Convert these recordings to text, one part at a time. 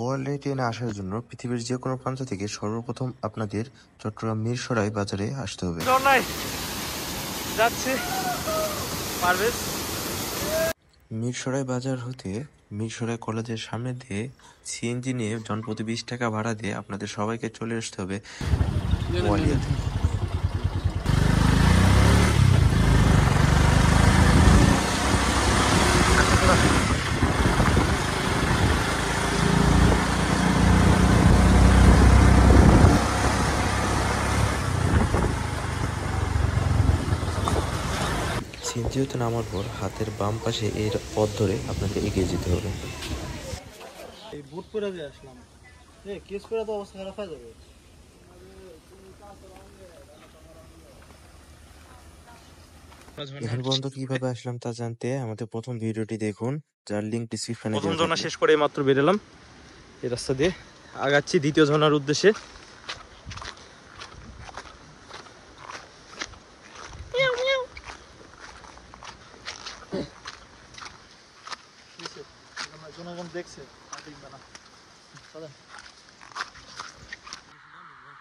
বোয়ালিয়া ট্রেনে আসার জন্য পৃথিবীর যে কোনো প্রান্ত থেকে সর্বপ্রথম আপনাদের চট্টগ্রাম মিরসরাই বাজারে আসতে হবে। মিরসরাই বাজার হতে মিরসরাই কলেজের সামনে দিয়ে সিএনজি নিয়ে জনপ্রতি 20 টাকা ভাড়া দিয়ে আপনাদের সবাইকে চলে আসতে হবে বোয়ালিয়াতে। সিএনজি হতে নামার পর হাতের বাম পাশে এর পথ ধরে আপনাকে এগিয়ে যেতে হবে। এই বুট পরে দিয়ে আসলাম, কেস করে তো অবস্থা খারাপ হয়ে যাবে। এখন পর্যন্ত কিভাবে আসলাম তা জানতে আমাদের প্রথম ভিডিওটি দেখুন, যার লিঙ্ক ডিসক্রিপশনে প্রথম দেওয়া ঝর্ণা থাকবে। শেষ করে মাত্র বেরোলাম, এই রাস্তা দিয়ে আগাচ্ছি দ্বিতীয় ঝর্ণার উদ্দেশ্যে। জনগণ দেখছে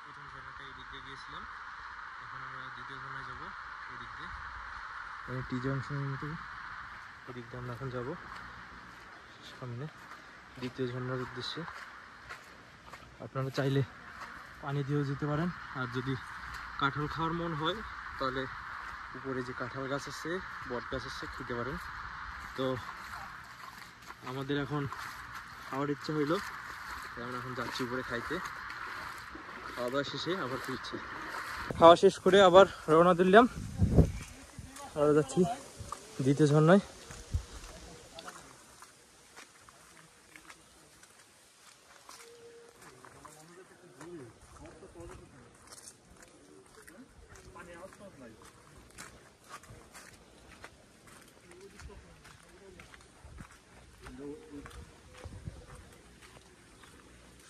প্রথম ঝর্ণাটা এই দিক দিয়ে গিয়েছিলাম, এখন আমরা দ্বিতীয় ঝর্ণায় যাবো ওই দিক দিয়ে, টি জংশনের মতো ওই দিক দিয়ে আমরা এখন যাবো সামনে দ্বিতীয় ঝর্ণার উদ্দেশ্যে। আপনারা চাইলে পানি দিয়েও যেতে পারেন, আর যদি কাঁঠাল খাওয়ার মন হয় তাহলে উপরে যে কাঁঠাল গাছ আছে, বট গাছ আছে, খেতে পারেন। তো আমাদের এখন খাওয়ার ইচ্ছা হইলো, আমরা এখন যাচ্ছি উপরে খাইতে। খাওয়া দাওয়া শেষে আবার ফিরছি, খাওয়া শেষ করে আবার রওনা দিলাম, আবার যাচ্ছি দ্বিতীয় ঝর্ণায়।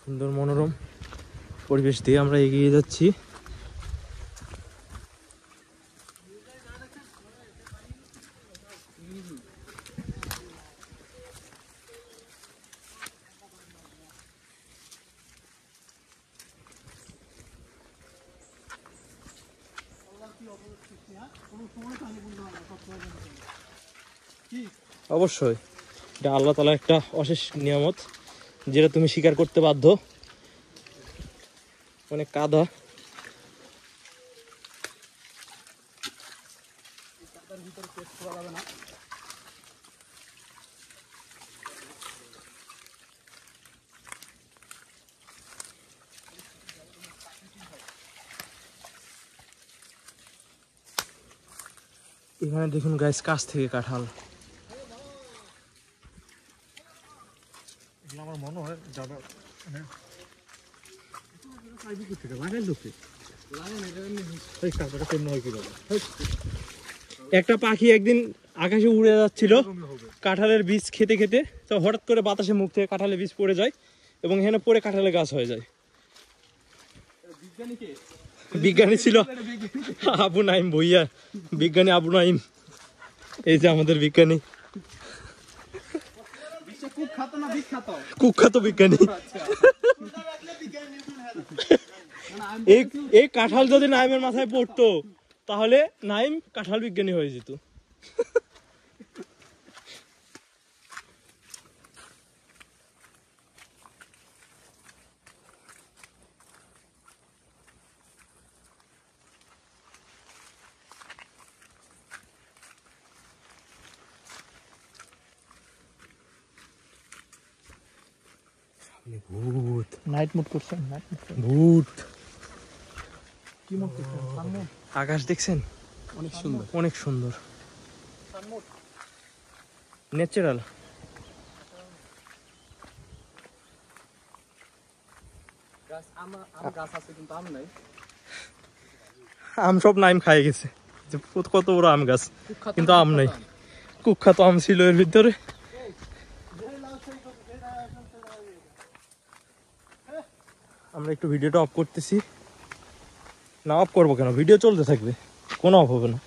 সুন্দর মনোরম পরিবেশ দিয়ে আমরা এগিয়ে যাচ্ছি। অবশ্যই এটা আল্লাহ তাআলার একটা অশেষ নিয়ামত, যেটা তুমি স্বীকার করতে বাধ্য। অনেক কাদা, এখানে দেখুন গাইস কাছ থেকে কাঁঠাল। আমার মনে হয় যারা একটা পাখি একদিন আকাশে উড়ে যাচ্ছিল কাঁঠালের বীজ খেতে খেতে, তো হঠাৎ করে বাতাসে মুখ থেকে কাঁঠালের বীজ পড়ে যায় এবং এখানে পড়ে কাঁঠালের গাছ হয়ে যায়। বিজ্ঞানী ছিল আবু নাইম ভুইয়া, বিজ্ঞানী আবু নাইম, এই যে আমাদের বিজ্ঞানী, কুখ্যাত বিজ্ঞানী। এই কাঁঠাল যদি নাইমের মাথায় পড়তো তাহলে নাইম কাঁঠাল বিজ্ঞানী হয়ে যেত। ভূত নাইট মুড করছেন, ভূত কি মুড করছেন? আকাশ দেখছেন, অনেক সুন্দর, অনেক সুন্দর, ন্যাচারাল। আম সব নাইম খাই গেছে, কত বড় আম গাছ কিন্তু আম নাই। কুখ্যাত আম ছিল এর ভিতরে। আমরা একটু ভিডিওটা অফ করতেছি, না অফ করবো কেন, ভিডিও চলতে থাকবে, কোনো অফ হবে না।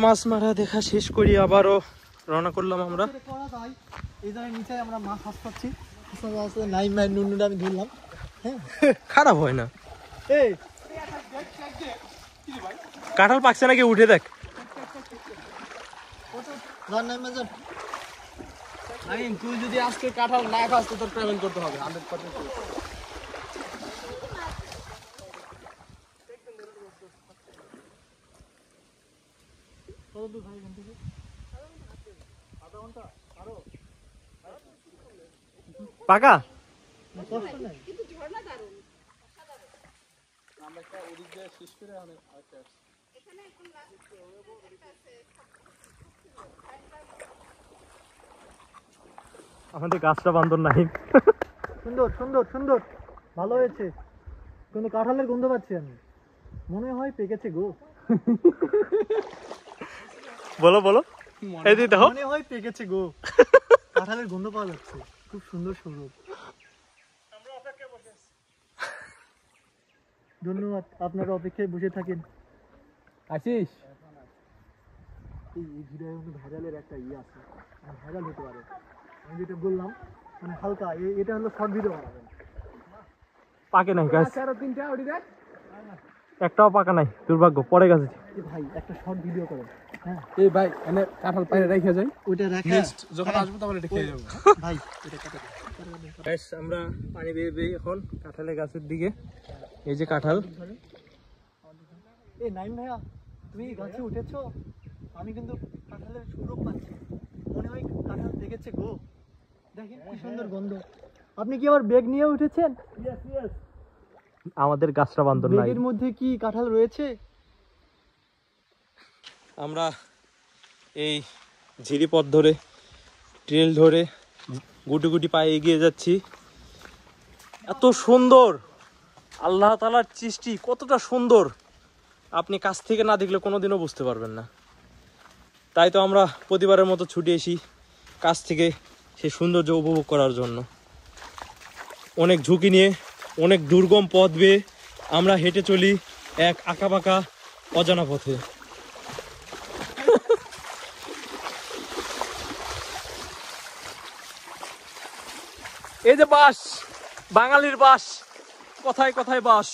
মাছ মারা দেখা শেষ করি আবারও রওনা করলাম আমরা। এই জায়গায় নিচে আমরা মাছ হাস পাচ্ছি, নাইম ভাই নুনুটা আমি ধরলাম। হ্যাঁ, খারাপ হয় না। এই কাঁঠাল পাকছে নাকি উঠে দেখ। তুই যদি আজকে কাঁঠাল না খাস তো তোর পেমেন্ট করতে হবে 100%। পাকা আমাদের গাছটা বান্দর নাই। সুন্দর সুন্দর সুন্দর, ভালো হয়েছে, কিন্তু কাঁঠালের গন্ধ পাচ্ছি আমি, মনে হয় পেকেছে গো। বলো বলো, এই যে দেখো, মনে হয় পেকেছে গো, কাঁঠালের গন্ধ পাওয়া যাচ্ছে, খুব সুন্দর সুন্দর। ধন্যবাদ, আপনারা অপেক্ষায় বসে থাকেন। আসিস এই ভিডিওর মধ্যে ভাইরালের একটা ইয়ে আছে, ভাইরাল হতে পারে। আমি যেটা বললাম মানে হালকা, এটা হলো শর্ট ভিডিও বানাবেন। পাকে নাই গাছ, একটাও পাকা নাই, দুর্ভাগ্য পড়ে গেছে। ভাই একটা শর্ট ভিডিও করেন। হ্যাঁ এই ভাই এনে কাঁঠাল পাইরে রেখে যাই, ওইটা রাখা, নেক্সট যখন আসবো তখন এটা খেয়ে যাবো। ভাই এটা কাটা গাইস আমরা পানি বেয়ে বেয়ে এখন কাঁঠালের গাছের দিকে। এই যে কাঁঠাল, এই নাইম ভাইয়া তুমি গাছে উঠেছো, আমি কিন্তু কাঁঠালের সুরভ পাচ্ছি, মনে হয় কাঁঠাল দেখেছে গো। দেখেন কি সুন্দর গন্ধ। আপনি কি আবার ব্যাগ নিয়ে উঠেছেন? আমাদের গাছটা বান্দর নাই। ব্যাগের মধ্যে কি কাঁঠাল রয়েছে? আমরা এই ঝিরি পথ ধরে, ট্রেল ধরে গুটি গুটি পায়ে এগিয়ে যাচ্ছি। এত সুন্দর, আল্লাহ তাআলার সৃষ্টি কতটা সুন্দর, আপনি কাছ থেকে না দেখলে কোনোদিনও বুঝতে পারবেন না। তাই তো আমরা প্রতিবারের মতো ছুটে আসি কাছ থেকে সেই সৌন্দর্য উপভোগ করার জন্য। অনেক ঝুঁকি নিয়ে, অনেক দুর্গম পথ বেয়ে আমরা হেঁটে চলি এক আঁকাবাঁকা অজানা পথে। এই যে বাস, বাঙালির বাস, কথায় কথায় বাস।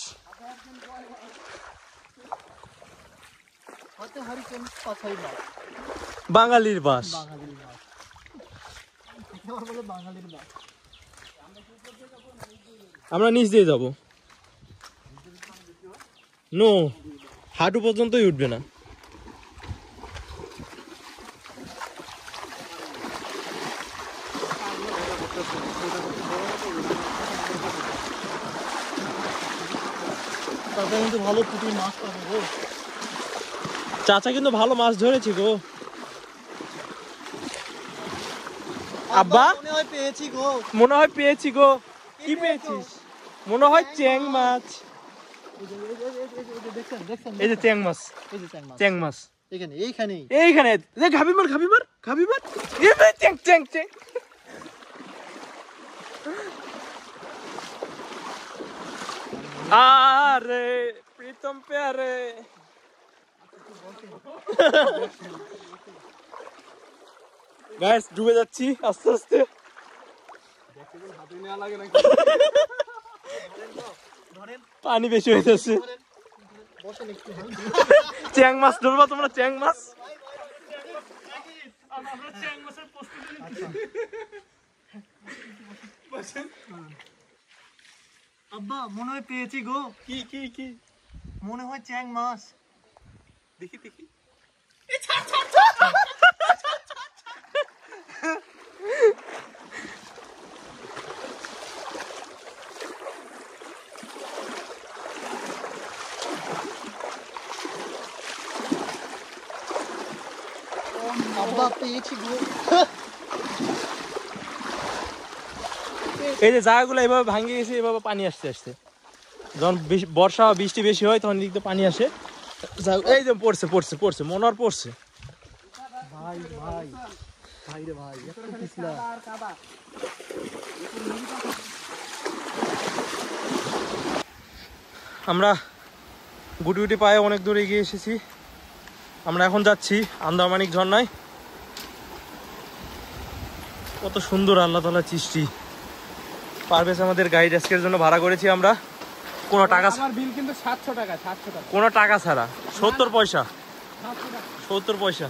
হাতে হাড়ি কোন কথাই না, বাঙালির বাস। বাঙালির মাছ, আমার বলে বাঙালির মাছ। আমরা নিচ দিয়ে যাব, নো হাঁটু পর্যন্তই উঠবে না। তাতে কিন্তু ভালো পুঁটির মাছ পাবো গো। চাচা কিন্তু ভালো মাছ ধরেছি গো। আব্বা মনে হয় পেয়েছি গো। মনে হয় পেয়েছি গো। কি পেয়েছিস? মনে হয় চ্যাং মাছ। দেখছেন দেখছেন, এই যে চ্যাং মাছ, এই যে চ্যাং মাছ, চ্যাং মাছ এখানে এইখানেই। এইখানে। ঘাবি মার ঘাবি মার ঘাবি মার, এই বে, চ্যাং চ্যাং চ্যাং। আরে প্রীতম প্যারে, গাইস ডুবে যাচ্ছি আস্তে আস্তে। পানি বেশি হয়ে যাচ্ছে। চ্যাং মাছ ধরবা তোমরা? চ্যাং মাছ আব্বা মনে হয় পেয়েছি গো। কি কি কি? মনে হয় চ্যাং মাছ। দেখি দেখি। আব্বা পেয়েছি গো। এই যে জায়গাগুলো এভাবে ভাঙে গেছে, এভাবে পানি আসতে আসতে যখন বর্ষা বৃষ্টি বেশি হয় তখন এদিক দিয়ে পানি আসে। এই যে পড়ছে পড়ছে পড়ছে মনার পড়ছে। ভাই ভাই ভাই রে ভাই, এত পিছলা। আমরা গুটি গুটি পায়ে অনেক দূরে এগিয়ে এসেছি। আমরা এখন যাচ্ছি আন্দারমানিক ঝর্ণায়। কত সুন্দর আল্লাহ তাআলার সৃষ্টি। পারভেজ আমাদের গাইড আজকের জন্য ভাড়া করেছি আমরা, কোনো টাকা আমার বিল কিন্তু 700 টাকা, 700 টাকা। কোনো টাকা ছাড়া, 70 পয়সা, 70 পয়সা।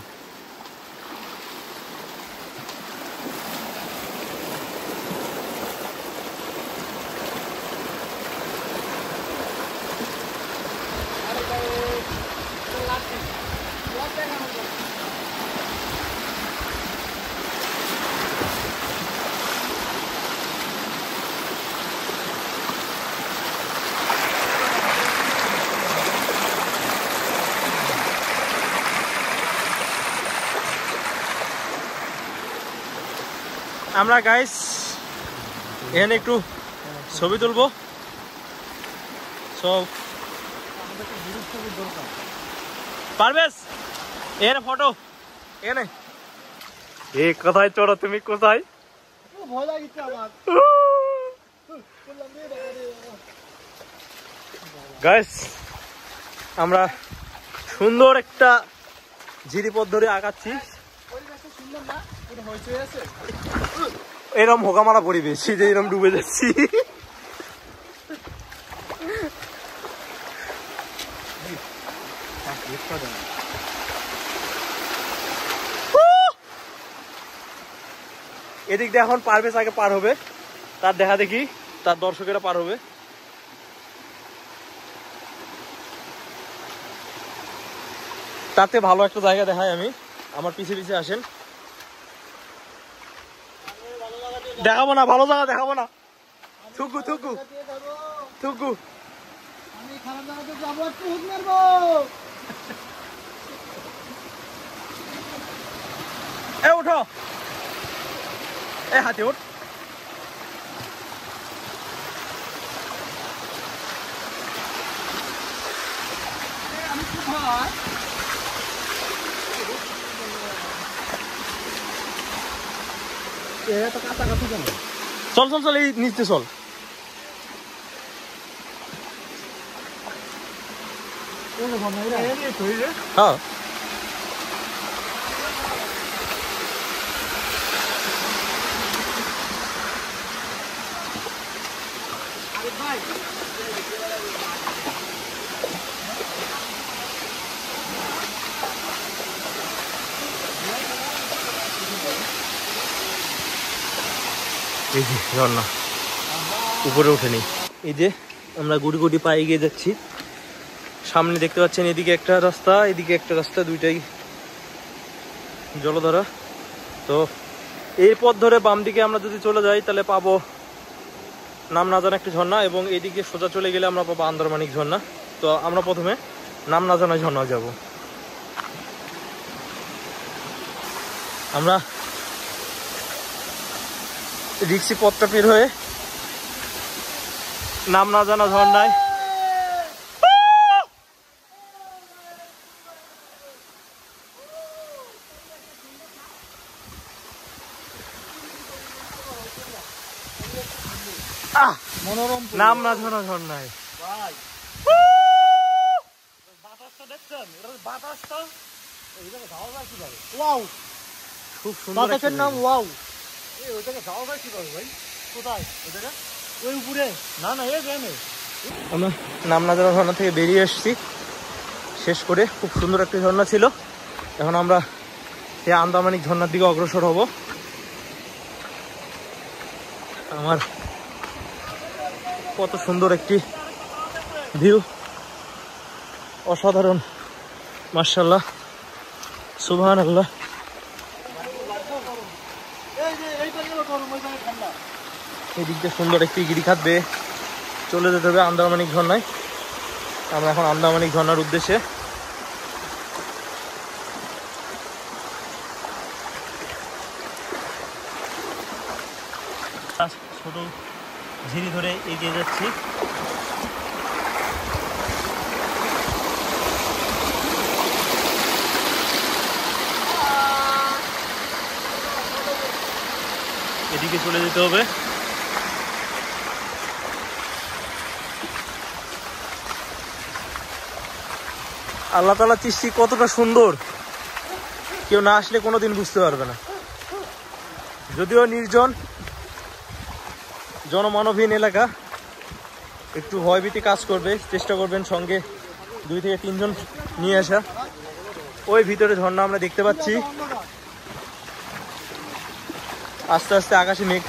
আমরা গাইস এখানে একটু ছবি তুলবো সব। পারভেজ এখানে ফটো, এখানে। এই কোথায় চড়ো তুমি, কোথায়? ভয় লাগিছে আমার। গাইস আমরা সুন্দর একটা জিরিপথ ধরে আগাচ্ছি। এরম হোকা মারা পরিবেশ, যে এরম ডুবে যাচ্ছি। এদিক দিয়ে এখন পারভেজ আগে পার হবে, তার দেখা দেখি তার দর্শকেরা পার হবে। তাতে ভালো একটা জায়গা দেখাই আমি, আমার পিছে পিছে আসেন। দেখাবো না, ভালো জায়গা দেখাবো না। থুকু থুকু থুকু। আমি খারাপ জায়গাতে যাবো, একটু হুক মারবো। এ উঠো, এ হাতে উঠ। আমি কোথায়? এত কাছাকাছি কেন? চল চল চল, এই নিচে চল। হ্যাঁ এই যে ঝর্ণা, উপরে ওঠেনি। এই যে আমরা গুটি গুটি পায়ে এগিয়ে যাচ্ছি। সামনে দেখতে পাচ্ছেন এদিকে একটা রাস্তা, এদিকে একটা রাস্তা, দুইটাই জলধারা। তো এই পথ ধরে বাম দিকে আমরা যদি চলে যাই তাহলে পাবো নাম না জানা একটি ঝর্ণা, এবং এইদিকে সোজা চলে গেলে আমরা পাবো আন্দারমানিক ঝর্ণা। তো আমরা প্রথমে নাম না জানা ঝর্ণা যাব। আমরা রিক্সি পথটা পের হয়ে নাম না জানা ঝর্ণায় মনোরম নাম না জানা ঝর্ণায়। ভাই বাতাসটা দেখছেন? এটা বাতাসটা এই জায়গায় যাওয়া যায় কিভাবে? ওয়াও, খুব সুন্দর বাতাসের নাম ওয়াও। এই ওই জায়গায় যাওয়া যায় কিভাবে ভাই? কোথায় ওই জায়গা? ওই উপরে? না না, এই গ্রামে। আমরা নাম না জানা ঝর্ণা থেকে বেরিয়ে এসেছি শেষ করে। খুব সুন্দর একটা ঝর্ণা ছিল। এখন আমরা এই আন্দারমানিক ঝর্ণার দিকে অগ্রসর হব। আমার কত সুন্দর একটি ভিউ, অসাধারণ, মাশাআল্লাহ। সুবহানাল্লাহ। এই দিক দিয়ে সুন্দর একটি গিরিখাত বেয়ে চলে যেতে হবে আন্দারমানিক ঝর্ণায়। আমরা এখন আন্দারমানিক ঝর্ণার উদ্দেশ্যে। ছোট ঝিরি ধরে এগিয়ে যাচ্ছি। এদিকে চলে যেতে হবে। আল্লাহ তাআলা সৃষ্টি কতটা সুন্দর কেউ না আসলে কোনোদিন বুঝতে পারবে না। যদিও নির্জন জনমানবহীন এলাকা, একটু ভয়ভীতি কাজ করবে, চেষ্টা করবেন সঙ্গে 2 থেকে 3 জন নিয়ে আসা। ওই ভিতরে ঝর্ণা আমরা দেখতে পাচ্ছি। আস্তে আস্তে আকাশে মেঘ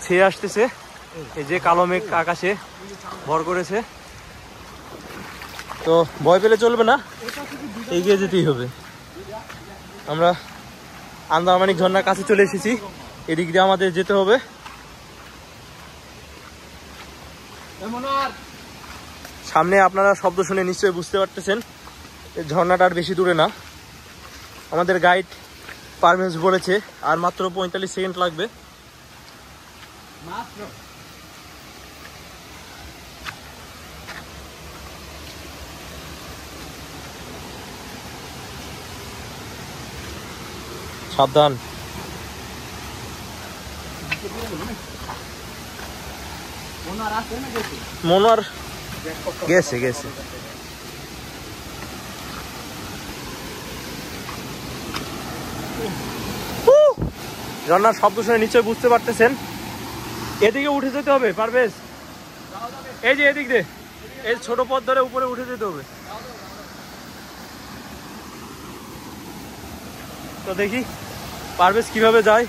ছেয়ে আসতেছে। এই যে কালো মেঘ আকাশে ভর করেছে, তো ভয় পেলে চলবে না, এগিয়ে যেতেই হবে। আমরা আন্দারমানিক ঝর্ণার কাছে চলে এসেছি, এদিক দিয়ে আমাদের যেতে হবে। সামনে আপনারা শব্দ শুনে নিশ্চয়ই বুঝতে পারতেছেন এই ঝর্ণাটা আর বেশি দূরে না। আমাদের গাইড পারভেজ বলেছে আর মাত্র 45 সেকেন্ড লাগবে। সাবধান। মনোয়ার গেছে গেছে। ঝর্ণার শব্দ শুনে নিশ্চয়ই বুঝতে পারতেছেন এদিকে উঠে যেতে হবে। পারভেজ, এই যে এদিক দিয়ে এই ছোট পথ ধরে উপরে উঠে যেতে হবে। তো দেখি পারভেজ কিভাবে যায়।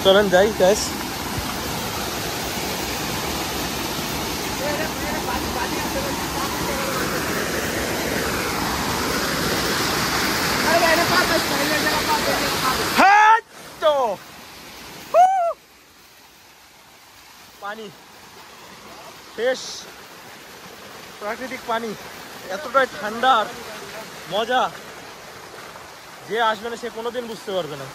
চলেন যাই গাইস। পানি শেষ, প্রাকৃতিক পানি এতটাই ঠান্ডা আর মজা, যে আসবে না সে কোনোদিন বুঝতে পারবে না।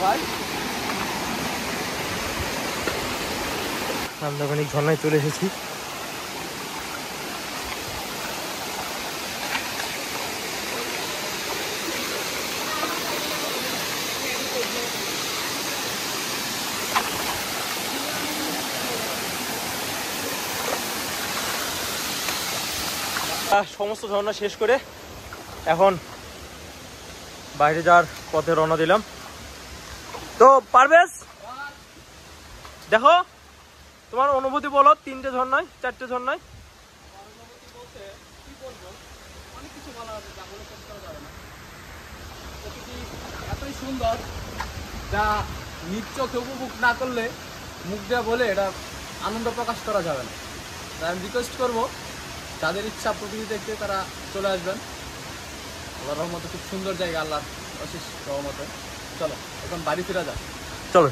ভাই আন্দারমানিক ঝর্ণায় চলে এসেছি। সমস্ত ঝর্ণা শেষ করে এখন বাইরে যাওয়ার পথে রওনা দিলাম। তো পারভেজ দেখো তোমার অনুভূতি বলো, 3টে ঝর্ণায় 4টে ঝর্ণায়। এতই সুন্দর যা নিজ চোখে উপভোগ না করলে মুখ দিয়ে বলে এটা আনন্দ প্রকাশ করা যাবে না। তাই আমি রিকোয়েস্ট করবো যাদের ইচ্ছা প্রকৃতি দেখতে তারা চলে আসবেন। আল্লাহর রহমতে খুব সুন্দর জায়গা, আল্লাহর অশেষ রহমতে। চলো এখন বাড়ি ফিরা যাক। চলো।